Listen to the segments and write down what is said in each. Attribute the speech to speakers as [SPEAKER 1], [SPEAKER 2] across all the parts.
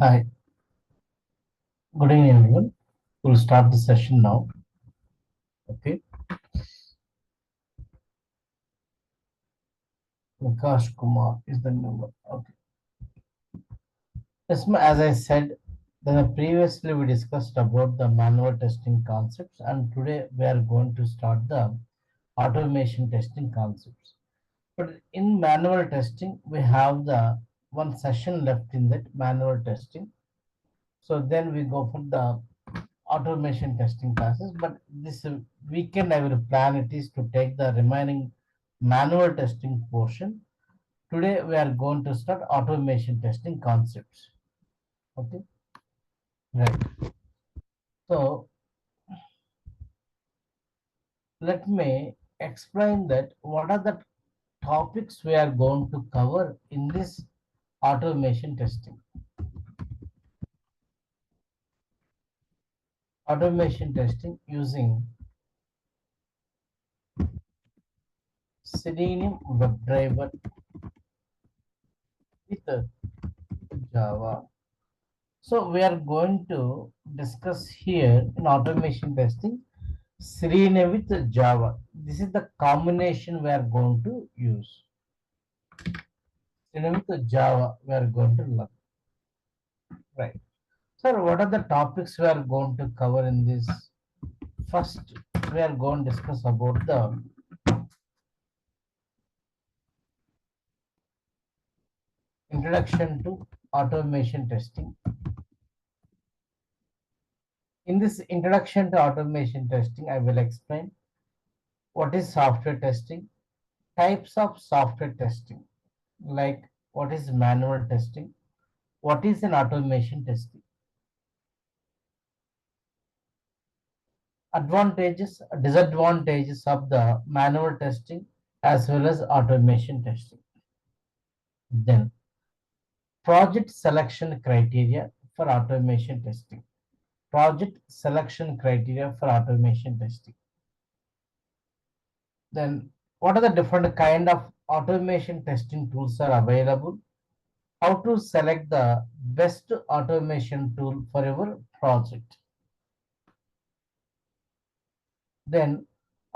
[SPEAKER 1] Hi, good evening, everyone. We'll start the session now. Okay, Prakash Kumar is the number. Okay, as I said, then previously we discussed about the manual testing concepts, and today we are going to start the automation testing concepts. But in manual testing, we have the one session left in that manual testing. So then we go for the automation testing classes. But this weekend, I will plan it is to take the remaining manual testing portion. Today, we are going to start automation testing concepts. Okay, right. So let me explain that what are the topics we are going to cover in this automation testing. Automation testing using Selenium WebDriver with Java. So we are going to discuss here in automation testing Selenium with Java. This is the combination we are going to use. Selenium with Java we are going to learn. Right. Sir, what are the topics we are going to cover in this? First, we are going to discuss about the introduction to automation testing. In this introduction to automation testing, I will explain what is software testing, types of software testing, like what is manual testing, what is an automation testing, advantages, disadvantages of the manual testing as well as automation testing. Then project selection criteria for automation testing. Project selection criteria for automation testing. Then what are the different kind of automation testing tools are available? How to select the best automation tool for your project. Then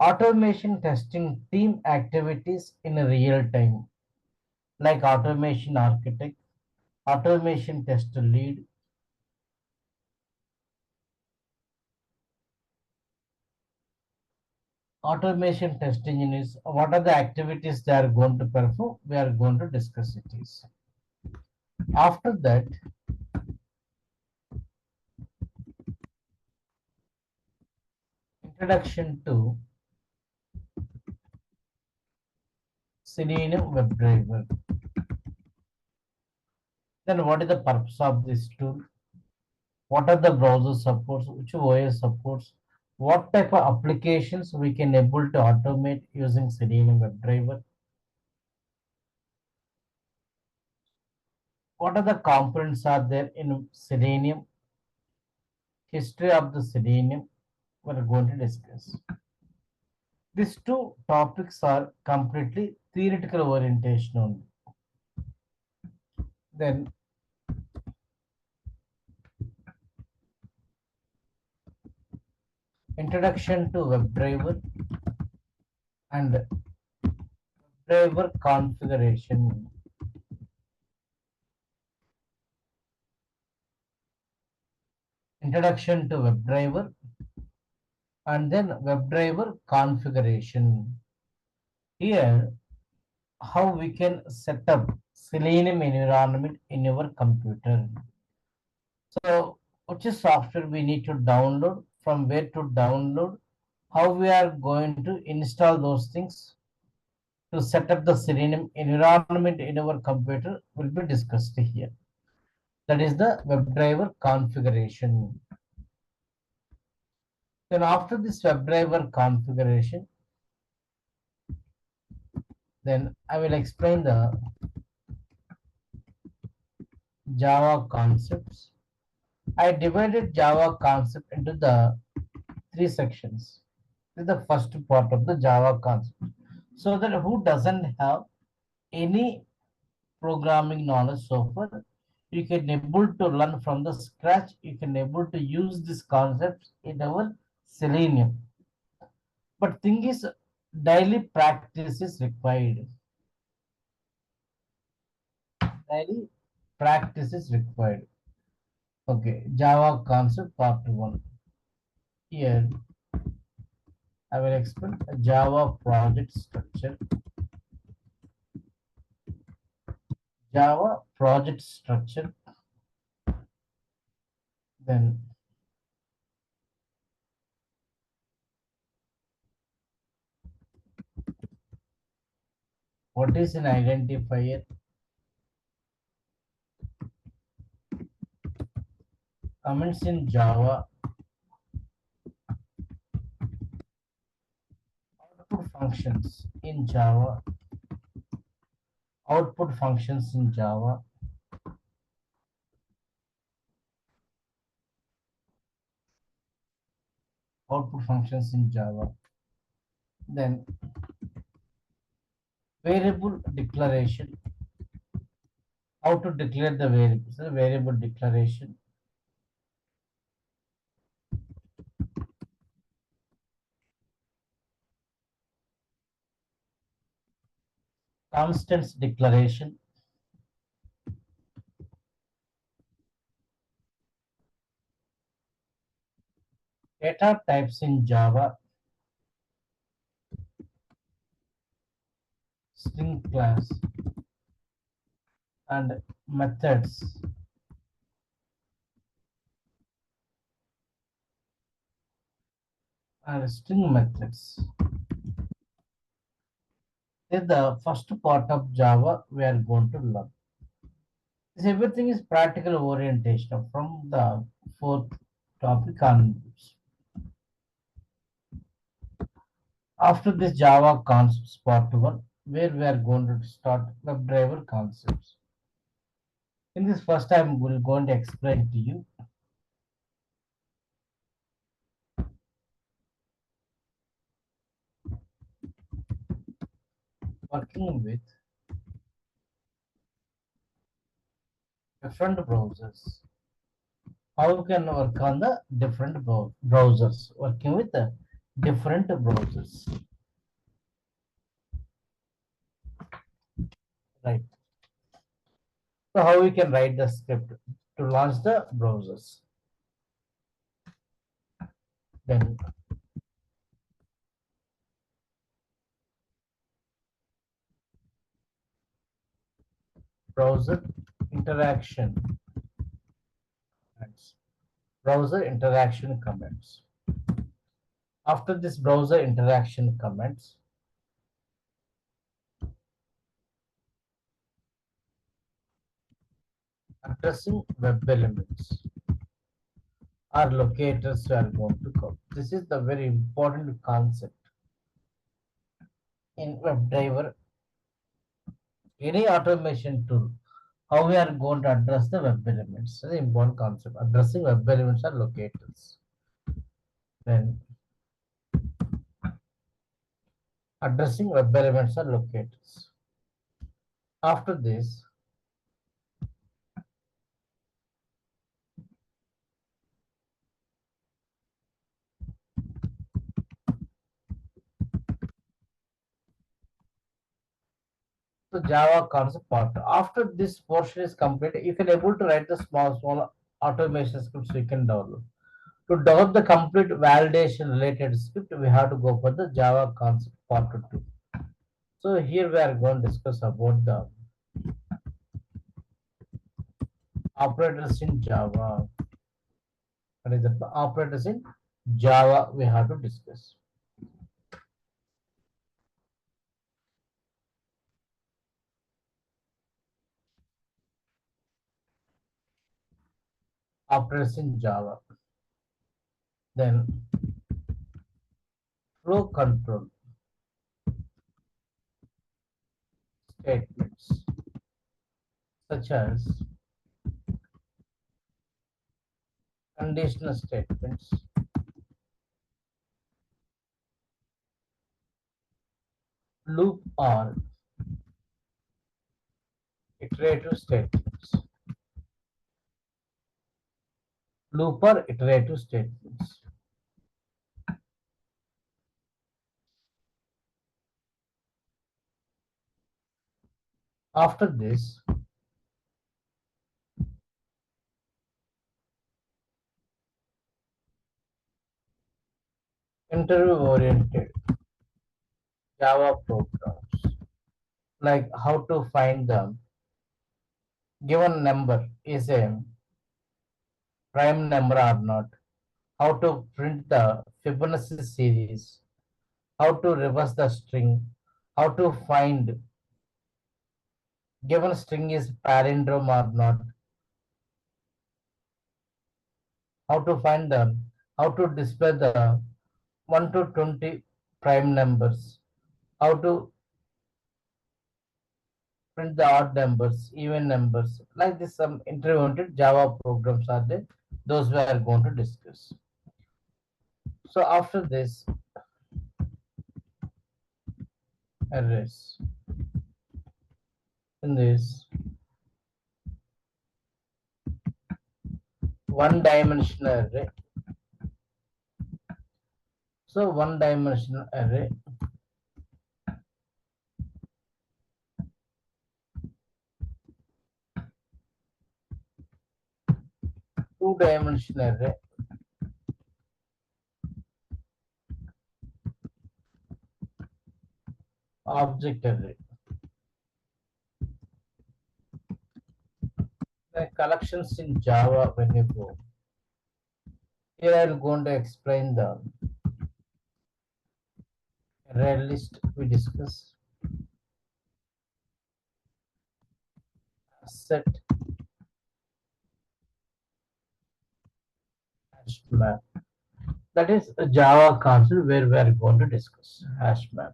[SPEAKER 1] automation testing team activities in real time, like automation architect, automation test lead, automation test engineers. What are the activities they are going to perform? We are going to discuss it. After that, introduction to Selenium WebDriver. Then what is the purpose of this tool? What are the browser supports? Which OS supports? What type of applications we can able to automate using Selenium WebDriver? What are the components are there in Selenium? History of the Selenium we're going to discuss. These two topics are completely theoretical orientation only. Then introduction to WebDriver and WebDriver configuration. Introduction to WebDriver and then WebDriver configuration. Here, how we can set up Selenium environment in your computer. So, which is software we need to download, from where to download, how we are going to install those things to set up the Selenium environment in our computer will be discussed here. That is the WebDriver configuration. Then after this WebDriver configuration, then I will explain the Java concepts. I divided Java concept into the three sections. This is the first part of the Java concept. So that who doesn't have any programming knowledge so far, You can able to learn from the scratch. You can able to use these concepts in our Selenium. But thing is, daily practice is required. Daily practice is required. Okay, Java concept part one. Here I will explain a Java project structure. Java project structure. Then what is an identifier? Comments in Java. Output functions in Java. Output functions in Java. Output functions in Java. Then variable declaration. How to declare the variables? The variable declaration. Constants declaration. Data types in Java. String class and methods and string methods. This is the first part of Java we are going to learn. This everything is practical orientation from the fourth topic onwards. After this Java concepts part one, where we are going to start WebDriver concepts. In this first time, we're going to explain to you working with different browsers. How you can work on the different browsers, working with the different browsers, right? So how we can write the script to launch the browsers. Then browser interaction commands. Browser interaction commands. After this browser interaction commands, addressing web elements or locators we are going to come. This is the very important concept in WebDriver. Any automation tool, how we are going to address the web elements. This is an important concept. Addressing web elements or locators. Then addressing web elements or locators. After this, the Java concept part. After this portion is completed, you can able to write the small automation scripts we can download. To download the complete validation related script, we have to go for the Java concept part 2. So here we are going to discuss about the operators in Java. What is the operators in Java we have to discuss. Operators in Java. Then flow control statements such as conditional statements, loop or iterative statements. loop or iterative statements. After this, interview-oriented Java programs, like how to find the given number is a prime number or not, how to print the Fibonacci series, how to reverse the string, how to find given string is palindrome or not, how to find the how to display the 1 to 20 prime numbers, how to print the odd numbers, even numbers. Like this, some intervented Java programs are there. Those we are going to discuss. So after this, arrays. In this, one dimensional array. So one dimensional array, two dimensional array, object array. The collections in Java when you go. Here I am going to explain the array list we discuss, set, hash map. That is a Java concept where we are going to discuss hash map.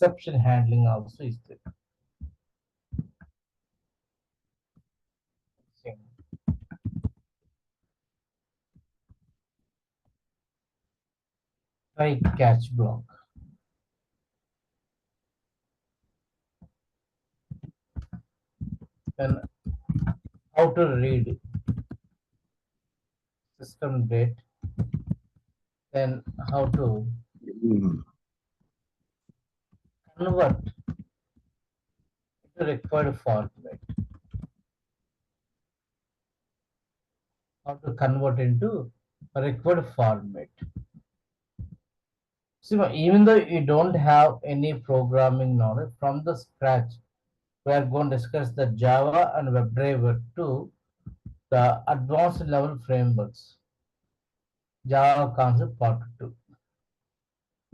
[SPEAKER 1] Exception handling also is there. Try catch block. Then how to read system date. Then how to convert to required format. How to convert into a required format. See, even though you don't have any programming knowledge from the scratch, we are going to discuss the Java and WebDriver to the advanced level frameworks. Java concept part 2.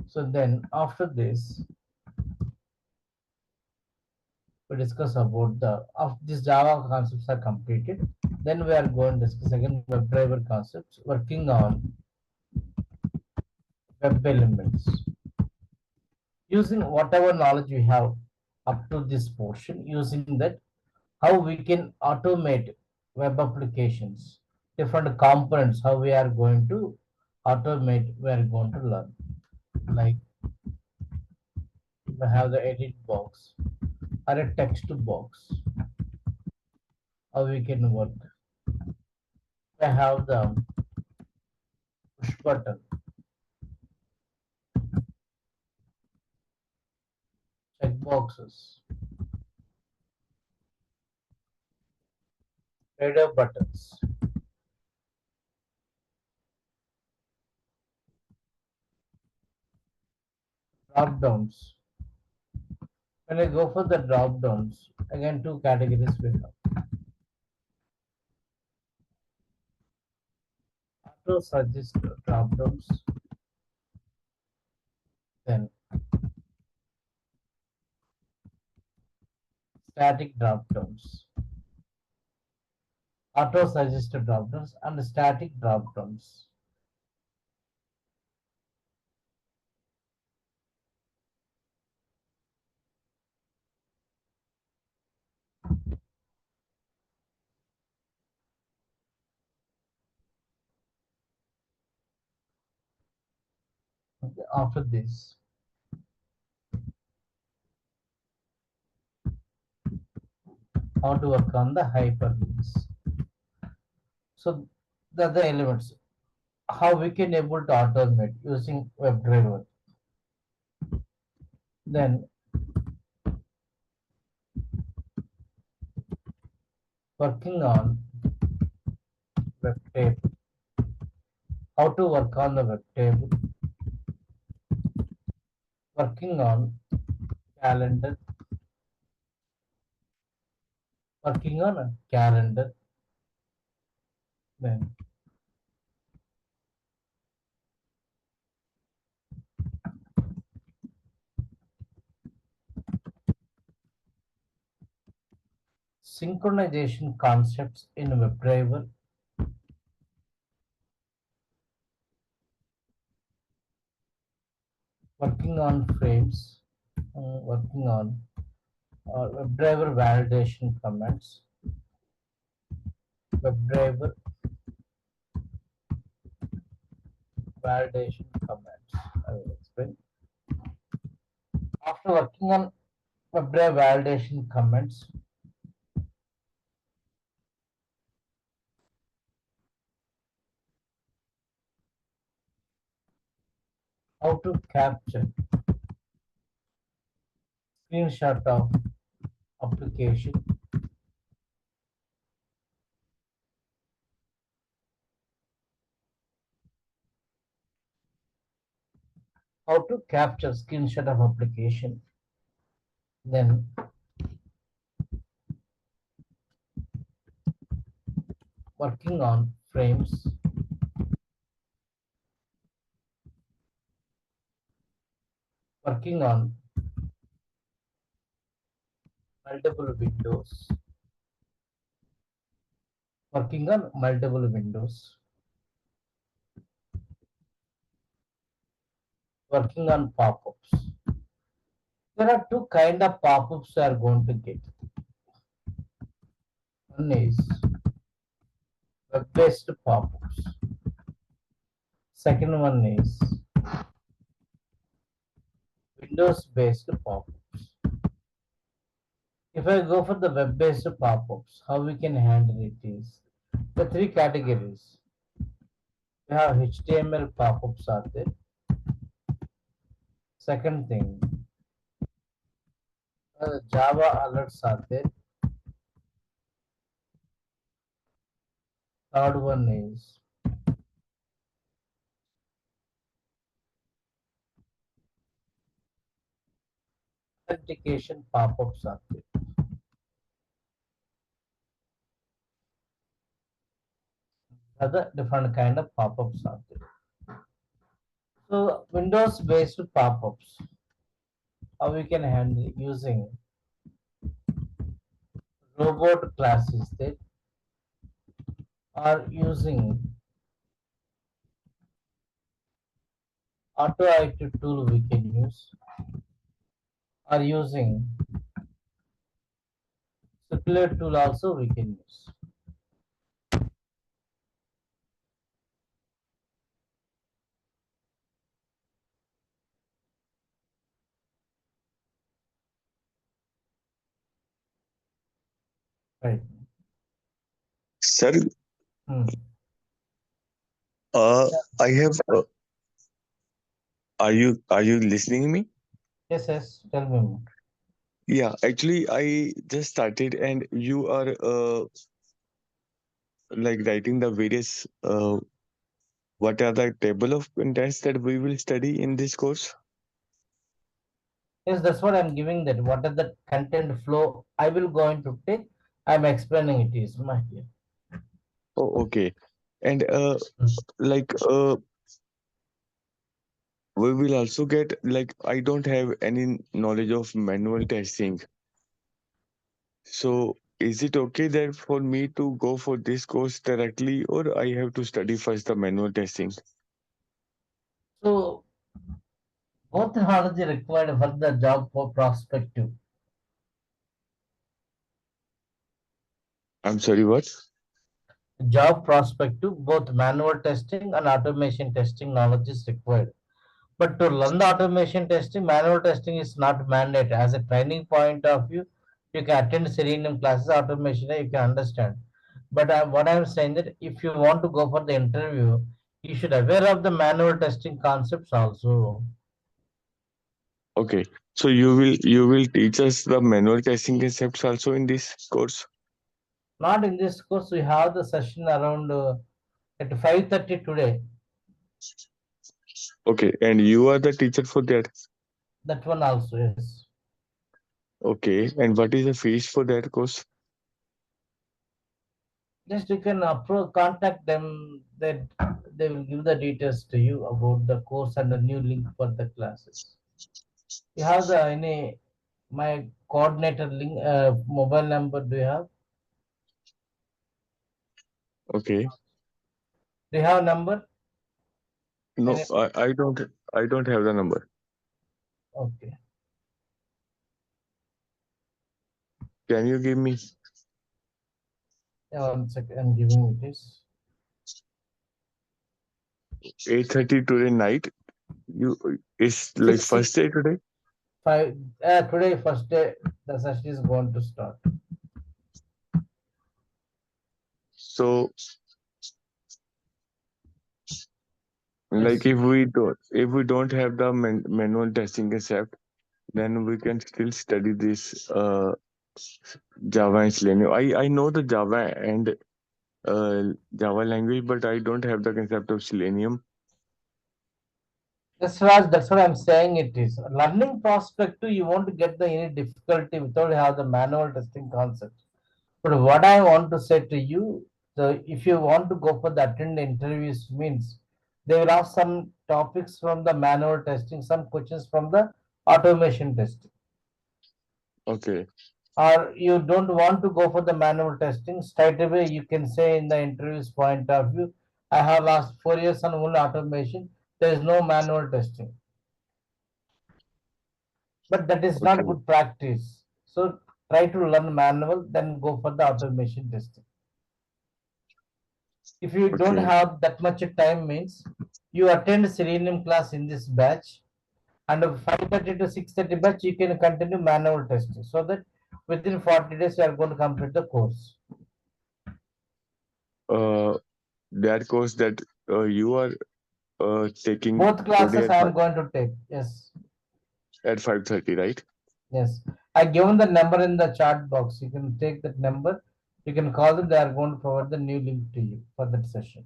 [SPEAKER 1] So then after this, we discuss about the of these Java concepts are completed. Then we are going to discuss again WebDriver concepts, working on web elements. Using whatever knowledge we have up to this portion, using that, how we can automate web applications, different components, how we are going to automate, we are going to learn. Like we have the edit box or a text box, how we can work. We have the push button, check boxes, radar buttons, drop downs. When I go for the drop downs, again two categories we have. Auto suggest drop downs, then static drop downs, auto suggested drop downs, and static drop downs. After this, how to work on the hyperlinks. So the other elements, how we can able to automate using WebDriver. Then working on web table, how to work on the web table, working on calendar, working on a calendar, then synchronization concepts in WebDriver, working on frames, working on WebDriver validation comments, WebDriver validation comments. I will explain. After working on WebDriver validation comments, how to capture screenshot of application, how to capture screenshot of application, then working on frames, working on multiple windows, working on multiple windows, working on pop-ups. There are two kind of pop-ups you are going to get. One is web-based pop-ups. Second one is Windows-based pop-ups. If I go for the web-based pop-ups, how we can handle it is the three categories. We have HTML pop-ups are there. Second thing, Java alerts are there. Third one is authentication pop-ups are there. Other different kind of pop-ups are there. So Windows-based pop-ups, how we can handle using robot classes there, or using auto IT tool we can use, or using circular tool also we can use. Right.
[SPEAKER 2] Sir,
[SPEAKER 1] Hmm. Yeah.
[SPEAKER 2] I have. Are you listening me?
[SPEAKER 1] Yes, yes. Tell me more.
[SPEAKER 2] Yeah, actually, I just started, and you are like writing the various what are the table of contents that we will study in this course?
[SPEAKER 1] Yes, that's what I'm giving that. What is the content flow I will going to take? I'm explaining it is my dear.
[SPEAKER 2] Oh, okay. And
[SPEAKER 1] Hmm.
[SPEAKER 2] like we will also get, like, I don't have any knowledge of manual testing. So is it okay that for me to go for this course directly, or I have to study first the manual testing?
[SPEAKER 1] So both technology required for the job for prospective.
[SPEAKER 2] I'm sorry, what?
[SPEAKER 1] Job prospective, both manual testing and automation testing knowledge is required. But to learn the automation testing, manual testing is not mandate. As a training point of view, you can attend Selenium classes, automation, you can understand. But what I'm saying that if you want to go for the interview, you should aware of the manual testing concepts also.
[SPEAKER 2] Okay. So you will teach us the manual testing concepts also in this course.
[SPEAKER 1] Not in this course, we have the session around at 5:30 today.
[SPEAKER 2] Okay, and you are the teacher for that.
[SPEAKER 1] That one also, yes.
[SPEAKER 2] Okay, and what is the fees for that course?
[SPEAKER 1] Just you can contact them, that they will give the details to you about the course and the new link for the classes. You have the any my coordinator link mobile number, do you have?
[SPEAKER 2] Okay.
[SPEAKER 1] Do you have number?
[SPEAKER 2] No,
[SPEAKER 1] Any,
[SPEAKER 2] I don't have the number.
[SPEAKER 1] okay.
[SPEAKER 2] Can you give me
[SPEAKER 1] Yeah, 1 second, I'm giving you this.
[SPEAKER 2] 8:30 today night? You it's like
[SPEAKER 1] Six
[SPEAKER 2] first day today.
[SPEAKER 1] five today first day the session is going to start.
[SPEAKER 2] So like
[SPEAKER 1] Yes.
[SPEAKER 2] if we don't have the manual testing concept, then we can still study this Java and Selenium. I know the Java and Java language, but I don't have the concept of Selenium.
[SPEAKER 1] That's what I'm saying. It is learning perspective. You won't get the any difficulty without have the manual testing concept. But what I want to say to you, the if you want to go for the attend interviews means they will have some topics from the manual testing, some questions from the automation testing.
[SPEAKER 2] Okay,
[SPEAKER 1] Or you don't want to go for the manual testing, straight away you can say in the interviews point of view, I have last 4 years on only automation. There is no manual testing. But that is not
[SPEAKER 2] okay,
[SPEAKER 1] good practice. So try to learn manual, then go for the automation testing. If you don't
[SPEAKER 2] okay,
[SPEAKER 1] have that much time means you attend Selenium class in this batch, and 5:30 to 6:30 batch you can continue manual testing, so that within 40 days you are going to complete the course.
[SPEAKER 2] uh, that course that you are taking
[SPEAKER 1] Both
[SPEAKER 2] today
[SPEAKER 1] classes
[SPEAKER 2] at
[SPEAKER 1] I am going to take. Yes,
[SPEAKER 2] 5:30, right?
[SPEAKER 1] yes. I given the number in the chat box. You can take that number. You can call them. They are going to provide the new link to you for that session.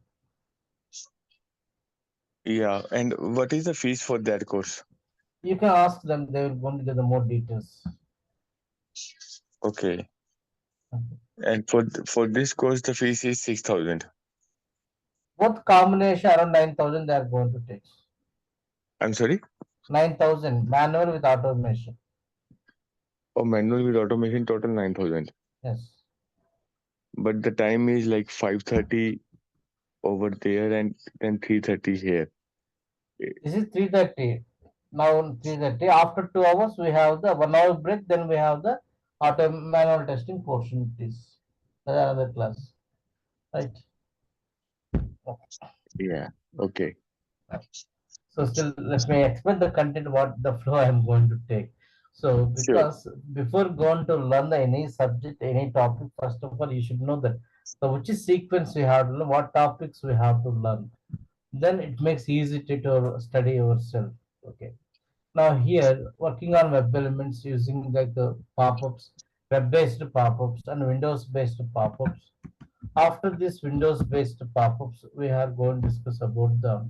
[SPEAKER 2] Yeah, and what is the fees for that course?
[SPEAKER 1] You can ask them. They will going to get the more details.
[SPEAKER 2] Okay,
[SPEAKER 1] Okay.
[SPEAKER 2] and for this course the fees is 6,000.
[SPEAKER 1] Both combination around 9,000 they are going to take.
[SPEAKER 2] I'm sorry.
[SPEAKER 1] 9,000 manual with automation.
[SPEAKER 2] Oh, manual with automation total 9,000.
[SPEAKER 1] Yes.
[SPEAKER 2] But the time is like 5:30 over there and then 3:30 here. Eh,
[SPEAKER 1] This is 3:30. Now 3:30. After 2 hours, we have the 1 hour break. Then we have the auto manual testing portion. It is another class, right?
[SPEAKER 2] Yeah. Okay.
[SPEAKER 1] So still, let me explain the content. What the flow I am going to take. So
[SPEAKER 2] Sure.
[SPEAKER 1] because before going to learn the any subject, any topic, first of all, you should know that the which is sequence we have to learn, what topics we have to learn. Then it makes easy to study yourself. Okay. Now here, working on web elements using like pop-ups, web-based pop-ups and Windows-based pop-ups. After this Windows-based pop-ups, we are going to discuss about the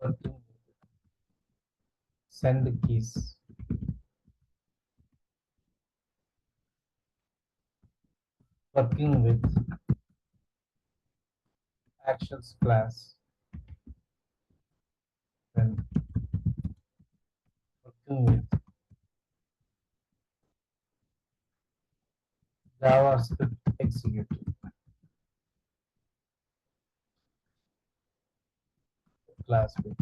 [SPEAKER 1] working send keys, working with actions class, and working with JavaScript executive class with.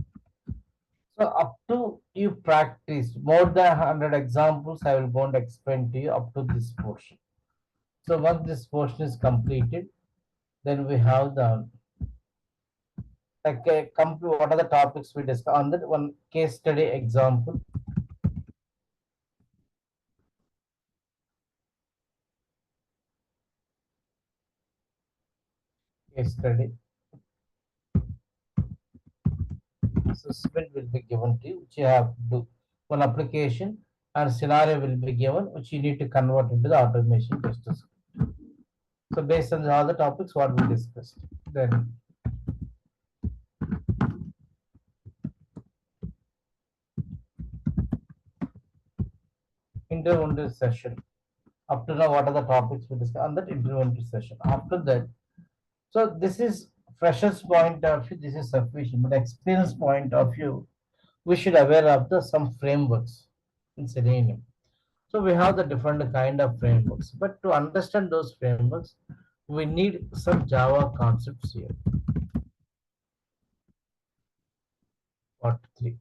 [SPEAKER 1] So up to you practice more than 100 examples, I will go and explain to you up to this portion. So once this portion is completed, then we have the Like come to what are the topics we discuss on that one case study example. Case study assessment will be given to you, which you have to do one application, and scenario will be given, which you need to convert into the automation test. So based on all the topics what we discussed, then interview session. Up to now, what are the topics we discussed on that interview session? After that, so this is freshers point of view. This is sufficient, but experience point of view, we should aware of the some frameworks in Selenium. So we have the different kind of frameworks, but to understand those frameworks, we need some Java concepts here. Part three.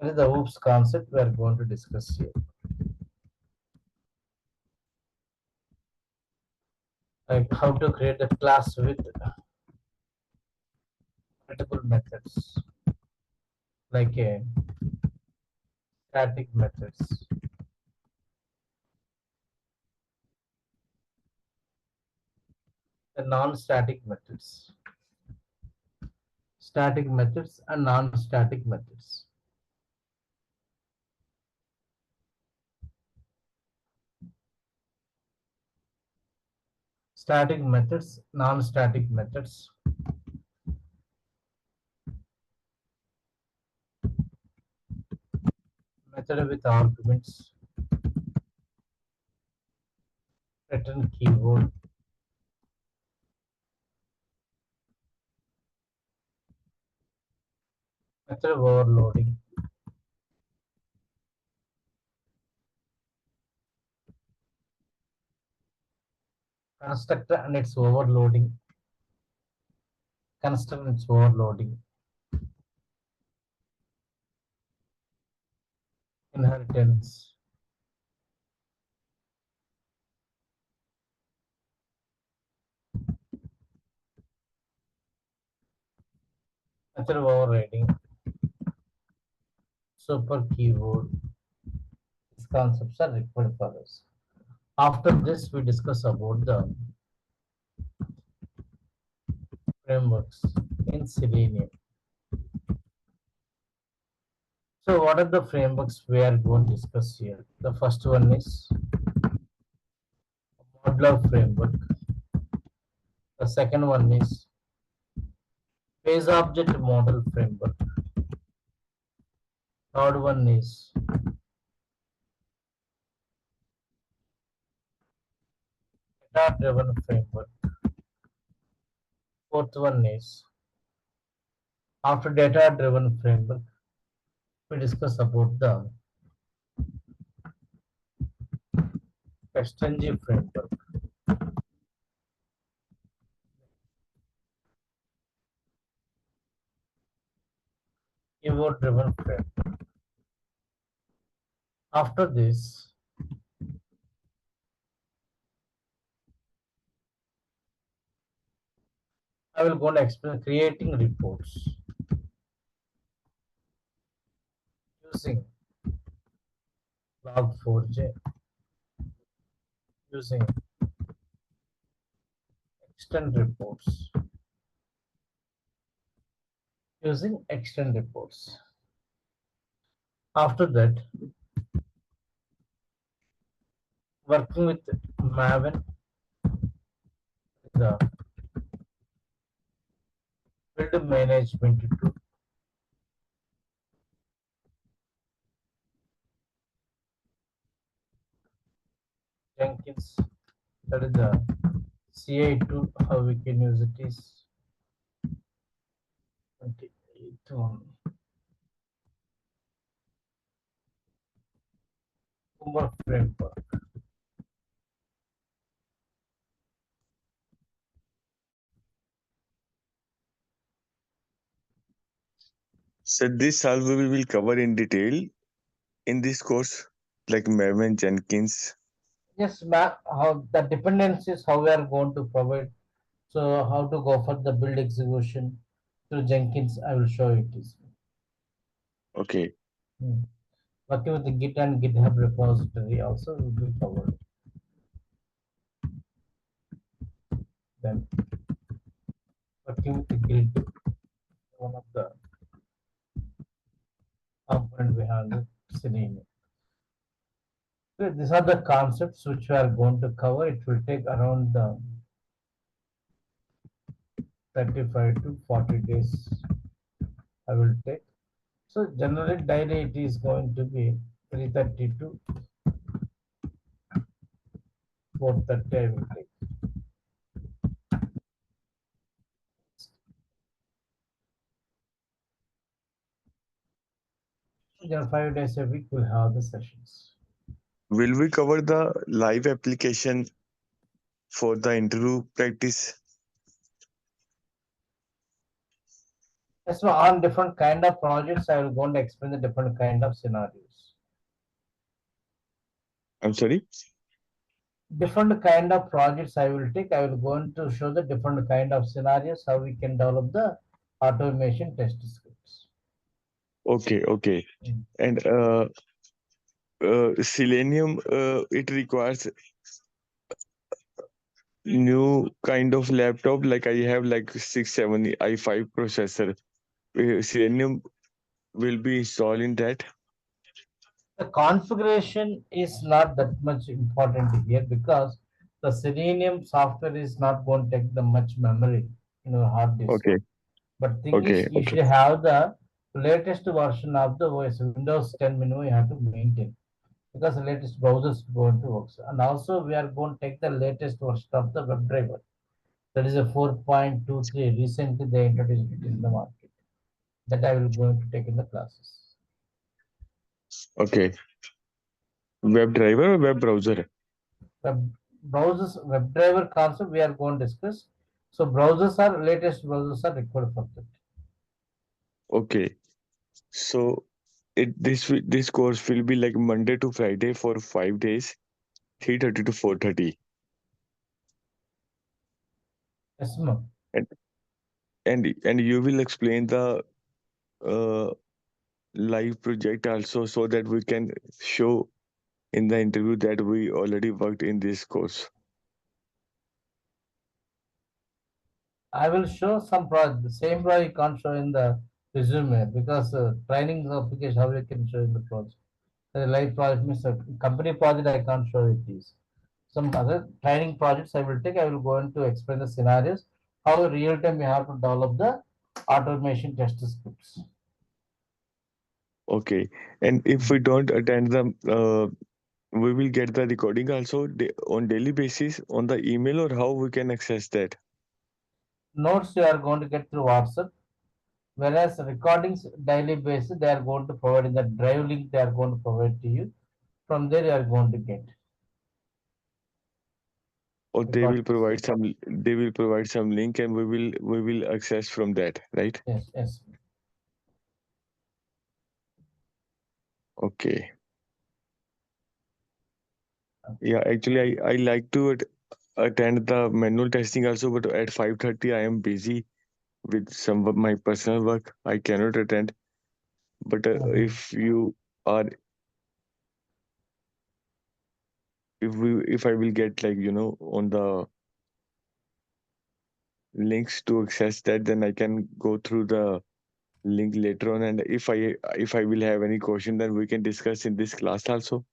[SPEAKER 1] That is the OOPS concept we are going to discuss here. Like how to create a class with multiple methods, like a static methods, the non-static methods, static methods and non-static methods. Static methods, non-static methods, method with arguments, return keyword, method overloading, constructor and its overloading, constructor and its overloading, inheritance, method overriding, super keyword. These concepts are required for us. After this, we discuss about the frameworks in Selenium. So, what are the frameworks we are going to discuss here? The first one is modular framework. The second one is base object model framework. Third one is data driven framework. Fourth one is after data driven framework, we discuss about the extensive framework. Keyword driven framework. After this, I will go and explain creating reports using log4j, using extend reports, using extend reports. After that, working with Maven, the build management tool, Jenkins, that is the CI tool, how we can use it is 28 one. Homework framework.
[SPEAKER 2] So this all we will cover in detail in this course, like Maven, Jenkins.
[SPEAKER 1] Yes, how the dependencies, how we are going to provide. So how to go for the build execution, through Jenkins. I will show it this way.
[SPEAKER 2] Okay.
[SPEAKER 1] Hmm. Working with the Git and GitHub repository also will be covered. Then working with the grid, one of the component behind the Selenium. So these are the concepts which we are going to cover. It will take around 35 to 40 days. I will take. So generally daily it is going to be 3:30 to 4:30. I will take. Then 5 days a week we'll have the sessions.
[SPEAKER 2] Will we cover the live application for the interview practice?
[SPEAKER 1] Yes, so on different kind of projects, I will go and explain the different kind of scenarios.
[SPEAKER 2] I'm sorry.
[SPEAKER 1] Different kind of projects I will take. I will going to show the different kind of scenarios how we can develop the automation test scripts.
[SPEAKER 2] Okay, okay.
[SPEAKER 1] Mm.
[SPEAKER 2] And Selenium, it requires new kind of laptop. Like I have like 670 i5 processor. Selenium will be installed in that.
[SPEAKER 1] The configuration is not that much important here because the Selenium software is not going to take the much memory in your hard disk.
[SPEAKER 2] Okay,
[SPEAKER 1] But thing
[SPEAKER 2] okay,
[SPEAKER 1] is, you
[SPEAKER 2] okay,
[SPEAKER 1] should have the latest version of the OS. Windows 10 minimum you have to maintain because the latest browsers going to work. And also we are going to take the latest version of the WebDriver. That is a 4.23. Recently they introduced it in the market. That I will going to take in the classes.
[SPEAKER 2] okay. Web driver or web browser?
[SPEAKER 1] The browsers WebDriver concept we are going to discuss. So browsers are latest browsers are required for that.
[SPEAKER 2] Okay. So this course will be like Monday to Friday for 5 days, 3:30 to 4:30,
[SPEAKER 1] Yes, ma'am.
[SPEAKER 2] and and you will explain the uh, live project also so that we can show in the interview that we already worked in this course.
[SPEAKER 1] I will show some project. The same project you can't show in the resume because training application how you can show in the project. The live project means a company project I can't show it is. Some other training projects I will take. I will go into explain the scenarios how real time you have to develop the automation test scripts.
[SPEAKER 2] Okay. And if we don't attend the, we will get the recording also on daily basis on the email, or how we can access that?
[SPEAKER 1] Notes you are going to get through WhatsApp, whereas recordings daily basis they are going to provide in the drive link they are going to provide to you. From there you are going to get
[SPEAKER 2] Or
[SPEAKER 1] recordings.
[SPEAKER 2] they will provide some link and we will access from that, right?
[SPEAKER 1] Yes, yes.
[SPEAKER 2] Okay. Yeah, actually I like to attend the manual testing also, but at 5:30 I am busy with some of my personal work. I cannot attend. But
[SPEAKER 1] Mhm.
[SPEAKER 2] if you are, if I will get like, on the links to access that, then I can go through the link later on. And if I will have any question, then we can discuss in this class also.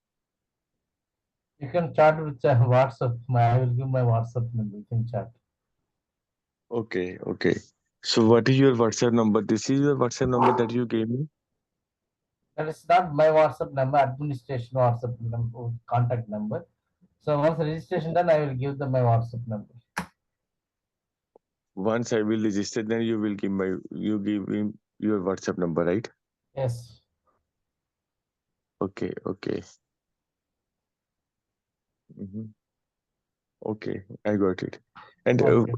[SPEAKER 1] You can chat with WhatsApp. I will give my WhatsApp number. You can chat.
[SPEAKER 2] Okay, okay. So what is your WhatsApp number? This is your WhatsApp number that you gave me.
[SPEAKER 1] That is not my WhatsApp number, administration WhatsApp number, contact number. So once registration done, I will give them my WhatsApp number.
[SPEAKER 2] Once I will register, then you give him your WhatsApp number, right?
[SPEAKER 1] Yes.
[SPEAKER 2] Okay, okay. Hmm. Okay, I got it. And
[SPEAKER 1] Okay.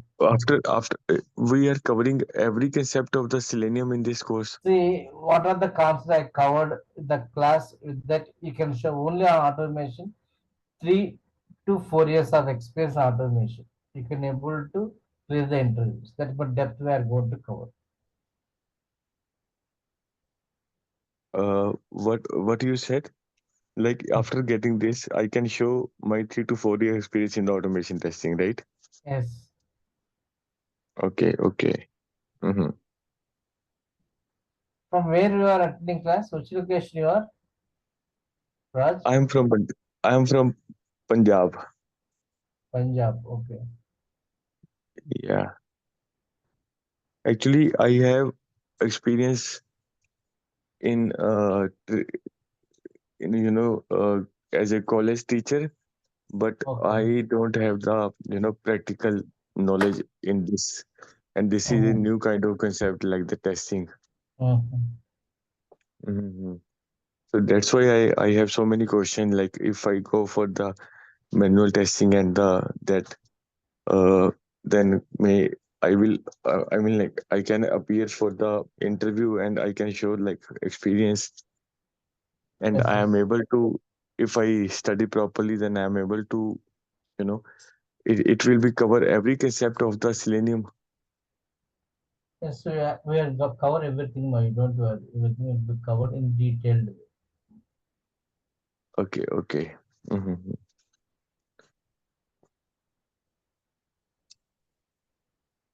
[SPEAKER 2] we are covering every concept of the selenium in this course.
[SPEAKER 1] See, what are the concepts I covered in the class that you can show only on automation? 3 to 4 years of experience on automation. You can able to clear the interviews. That's what depth we are going to cover.
[SPEAKER 2] What you said? Like after getting this, I can show my 3 to 4 year experience in the automation testing, right?
[SPEAKER 1] Yes.
[SPEAKER 2] Okay, okay. Mm-hmm.
[SPEAKER 1] From where you are attending class? Which location you are, Raj?
[SPEAKER 2] I am from I am from Punjab.
[SPEAKER 1] Punjab. Okay.
[SPEAKER 2] Yeah, actually, I have experience in in as a college teacher, but
[SPEAKER 1] Okay.
[SPEAKER 2] I don't have the practical knowledge in this, and this is a
[SPEAKER 1] Mm-hmm.
[SPEAKER 2] new kind of concept like the testing.
[SPEAKER 1] Mm-hmm.
[SPEAKER 2] Hmm. So that's why I have so many questions. Like if I go for the manual testing and the that then may I will I mean like I can appear for the interview and I can show like experience, and
[SPEAKER 1] Yes,
[SPEAKER 2] I am
[SPEAKER 1] yes.
[SPEAKER 2] able to, if I study properly, then I am able to, you know it will be cover every concept of the selenium.
[SPEAKER 1] Yes, so we are cover everything. No, you don't worry. Everything will be covered in detailed way.
[SPEAKER 2] Okay, okay. Hmm.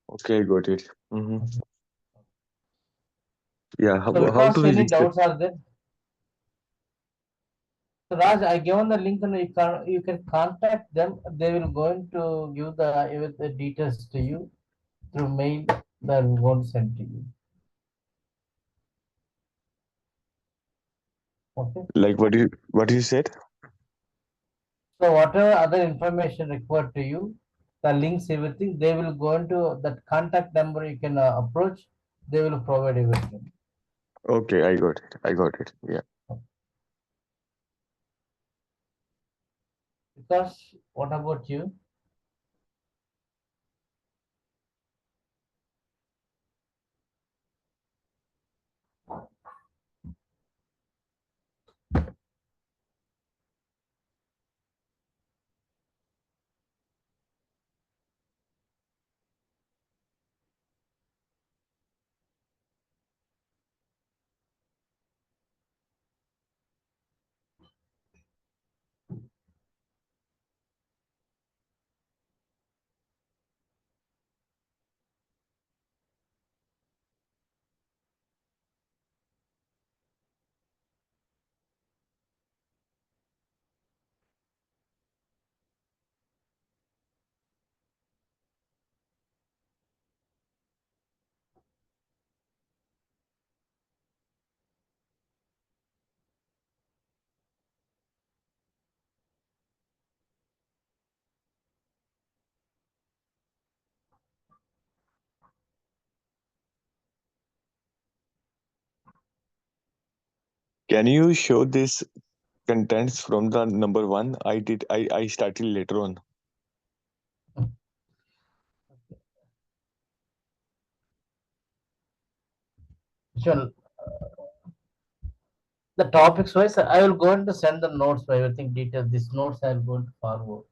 [SPEAKER 2] Okay, I got it. Hmm.
[SPEAKER 1] Mhm.
[SPEAKER 2] Yeah,
[SPEAKER 1] So
[SPEAKER 2] how to
[SPEAKER 1] because any
[SPEAKER 2] register?
[SPEAKER 1] doubts are there? So Raj, I given the link and you can contact them. They will going to give the details to you through mail that we going to send to you. Okay.
[SPEAKER 2] What you said?
[SPEAKER 1] So whatever other information required to you, the links, everything, they will go into that contact number you can approach. They will provide everything.
[SPEAKER 2] Okay, I got it. I got it. Yeah.
[SPEAKER 1] Because what about you?
[SPEAKER 2] Can you show this contents from the number one? I started later on.
[SPEAKER 1] Sure. The topics wise, I will going to send the notes for everything details. These notes I will going to forward.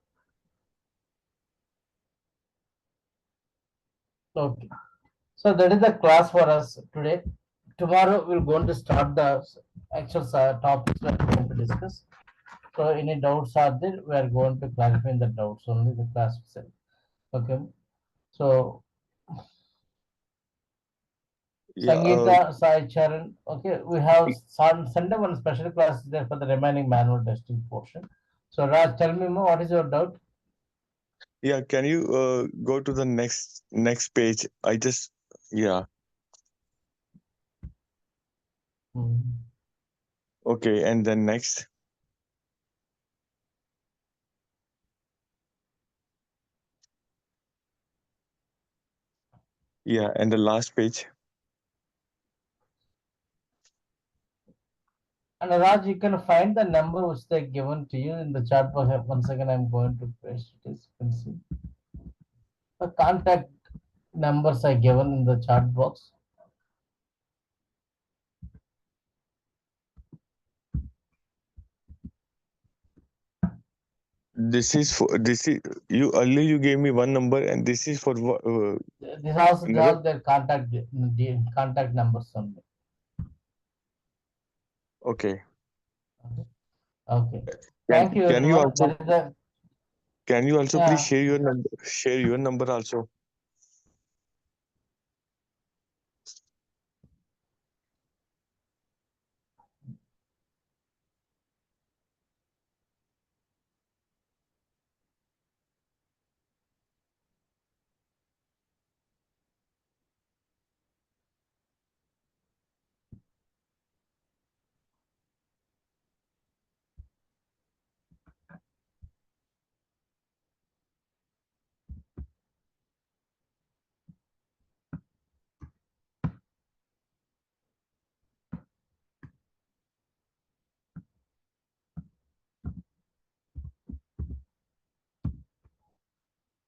[SPEAKER 1] Okay. So that is the class for us today. Tomorrow we're going to start the actual topics we are going to discuss. So any doubts are there, we are going to clarify the doubts only the class itself. Okay. So
[SPEAKER 2] Yeah.
[SPEAKER 1] Sangeeta, Sai Charan. Okay, we have Sunday one special class there for the remaining manual testing portion. So Raj, tell me more. What is your doubt?
[SPEAKER 2] Yeah. Can you go to the next page? I just yeah.
[SPEAKER 1] Hmm.
[SPEAKER 2] Okay, and then next. Yeah, and the last page.
[SPEAKER 1] And Raj, you can find the number which they given to you in the chat box. Once again, I'm going to paste it. As you can see, the contact numbers are given in the chat box.
[SPEAKER 2] This is you earlier you gave me one number and this is for
[SPEAKER 1] These
[SPEAKER 2] another.
[SPEAKER 1] are their contact numbers only.
[SPEAKER 2] Okay.
[SPEAKER 1] Okay. Okay.
[SPEAKER 2] Can
[SPEAKER 1] Thank you,
[SPEAKER 2] can you
[SPEAKER 1] everyone.
[SPEAKER 2] also
[SPEAKER 1] That is the
[SPEAKER 2] can you also please
[SPEAKER 1] yeah.
[SPEAKER 2] share your number, also?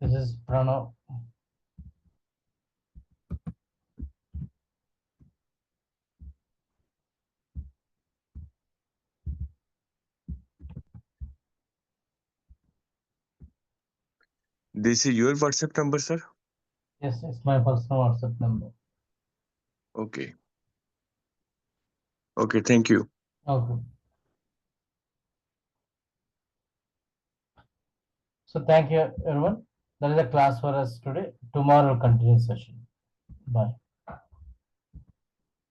[SPEAKER 1] This is Pranav.
[SPEAKER 2] This is your WhatsApp number, sir?
[SPEAKER 1] Yes, it's my personal WhatsApp number.
[SPEAKER 2] Okay. Okay, thank you.
[SPEAKER 1] Okay. So thank you, everyone. That is a class for us today. Tomorrow, continue session. Bye.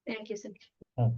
[SPEAKER 3] Thank you, sir.
[SPEAKER 1] Okay.